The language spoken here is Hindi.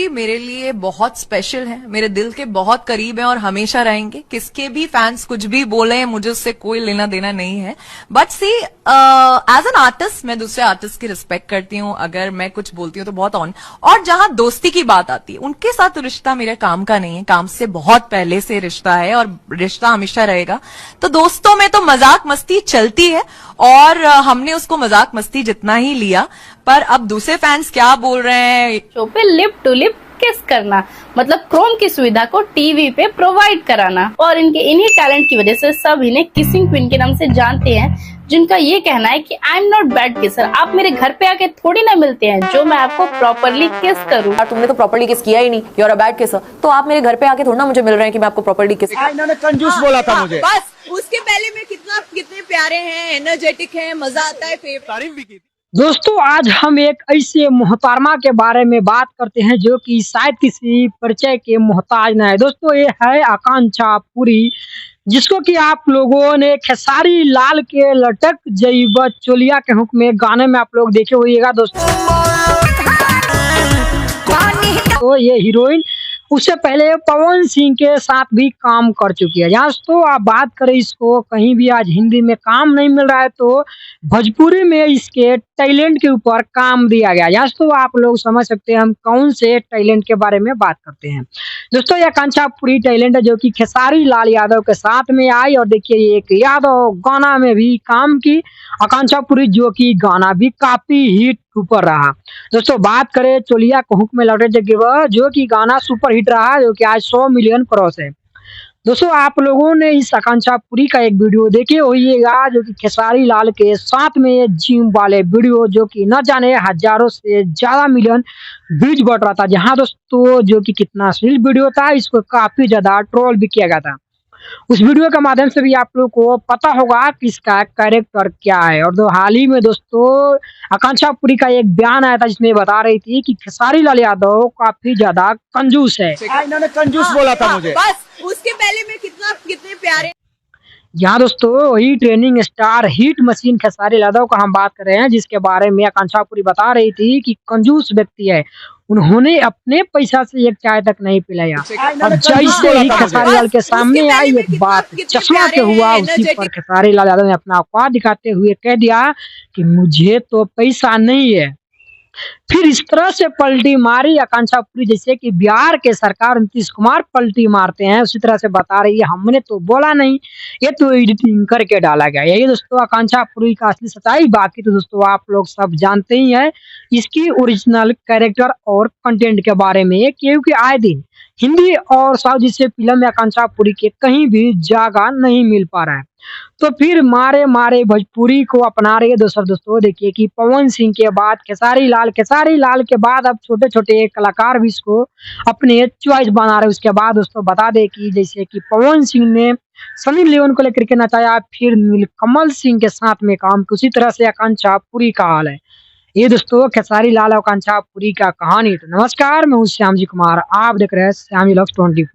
मेरे लिए बहुत स्पेशल है, मेरे दिल के बहुत करीब है और हमेशा रहेंगे। किसके भी फैंस कुछ भी बोले, मुझे उससे कोई लेना देना नहीं है। But see as an artist मैं दूसरे आर्टिस्ट की रिस्पेक्ट करती हूँ। अगर मैं कुछ बोलती हूँ तो बहुत ऑन, और जहां दोस्ती की बात आती है उनके साथ तो रिश्ता मेरे काम का नहीं है, काम से बहुत पहले से रिश्ता है और रिश्ता हमेशा रहेगा। तो दोस्तों में तो मजाक मस्ती चलती है और हमने उसको मजाक मस्ती जितना ही लिया। पर अब दूसरे फैंस क्या बोल रहे हैं, शो पे लिप टू लिप किस करना, मतलब क्रोम की सुविधा को टीवी पे प्रोवाइड कराना, और इनके इन्हीं टैलेंट की वजह से सब इन्हें किसिंग क्वीन के नाम से जानते हैं, जिनका ये कहना है कि I am not bad kisser, आप मेरे घर पे आके थोड़ी ना मिलते हैं जो मैं आपको प्रॉपरली किस करूं। तुमने तो प्रॉपरली किस किया ही नहीं, you are a bad kisser, तो आप मेरे घर पे आके थोड़ा ना मुझे मिल रहे हैं कि मैं आपको प्रॉपरली किस। इन्होंने कंजूस बोला था मुझे। बस उसके पहले में कितने प्यारे हैं, एनर्जेटिक हैं, मजा आता है, फेवरेट तारीफ भी की थी। दोस्तों आज हम एक ऐसे मोहतरमा के बारे में बात करते हैं जो कि शायद किसी परिचय के मोहताज न है। दोस्तों ये है आकांक्षा पुरी, जिसको कि आप लोगों ने खेसारी लाल के लटक जइब चोलिया के हुक्म में गाने में आप लोग देखे होइएगा दोस्तों। तो ये हीरोइन उससे पहले पवन सिंह के साथ भी काम कर चुकी है। यहाँ तो आप बात करें, इसको कहीं भी आज हिंदी में काम नहीं मिल रहा है तो भोजपुरी में इसके टैलेंट के ऊपर काम दिया गया। यहाँ तो आप लोग समझ सकते हैं हम कौन से टैलेंट के बारे में बात करते हैं। दोस्तों ये आकांक्षा पुरी टैलेंट है जो कि खेसारी लाल यादव के साथ में आई, और देखिए एक यादव गाना में भी काम की आकांक्षा पुरी, जो कि गाना भी काफी हिट ऊपर रहा। दोस्तों बात करें चोलिया को हुक्म में लौटे जगह, जो कि गाना सुपर हिट रहा, जो कि आज 100 मिलियन क्रॉस है। दोस्तों आप लोगों ने इस आकांक्षा पुरी का एक वीडियो देखे होइएगा जो कि खेसारी लाल के साथ में जिम वाले वीडियो, जो कि न जाने हजारों से ज्यादा मिलियन व्यूज बढ़ रहा था। जहां दोस्तों जो कि कितना अश्लील वीडियो था, इसको काफी ज्यादा ट्रोल भी किया गया था। उस वीडियो के माध्यम से भी आप लोग को पता होगा कि इसका कैरेक्टर क्या है। और हाल ही में दोस्तों आकांक्षा पुरी का एक बयान आया था जिसमें बता रही थी कि खेसारी लाल यादव काफी ज्यादा कंजूस है। इन्होंने कंजूस बोला था मुझे। बस उसके पहले में कितने प्यारे। यहाँ दोस्तों वही training star hit machine Khesari Yadav का हम बात कर रहे हैं, जिसके बारे में आकांक्षा पुरी बता रही थी कि कंजूस व्यक्ति है, उन्होंने अपने पैसा से एक चाय तक नहीं पिलाया। अब जैसे ही खेसारी लाल के सामने आई एक बात चश्मा पे हुआ, उसी पर खेसारी लाल यादव ने अपना औकात दिखाते हुए कह दिया कि मुझे तो पैसा नहीं है। फिर इस तरह से पलटी मारी आकांक्षा पुरी जैसे कि बिहार के सरकार नीतीश कुमार पलटी मारते हैं, उसी तरह से बता रही है हमने तो बोला नहीं, ये तो एडिटिंग करके डाला गया। यही दोस्तों आकांक्षा पुरी का असली सच्चाई। बाकी तो दोस्तों आप लोग सब जानते ही हैं इसकी ओरिजिनल कैरेक्टर और कंटेंट के बारे में, क्योंकि आए दिन हिंदी और साउथ जैसे फिल्म में आकांक्षा पुरी के कहीं भी जगह नहीं मिल पा रहा है, तो फिर मारे मारे भोजपुरी को अपना रही है। दोस्तों देखिए कि पवन सिंह के बाद खेसारी लाल के बाद अब छोटे छोटे कलाकार भी इसको अपने चॉइस बना रहे हैं। उसके बाद दोस्तों बता दे कि जैसे कि पवन सिंह ने सनी लियोन को लेकर के नचाया, फिर नीलकमल सिंह के साथ में काम, उसी तरह से आकांक्षा पुरी का हाल है। ये दोस्तों खेसारी लाल और आकांक्षा पुरी का कहानी। तो नमस्कार, मैं हूँ श्याम जी कुमार, आप देख रहे हैं श्याम जी लव्स 24।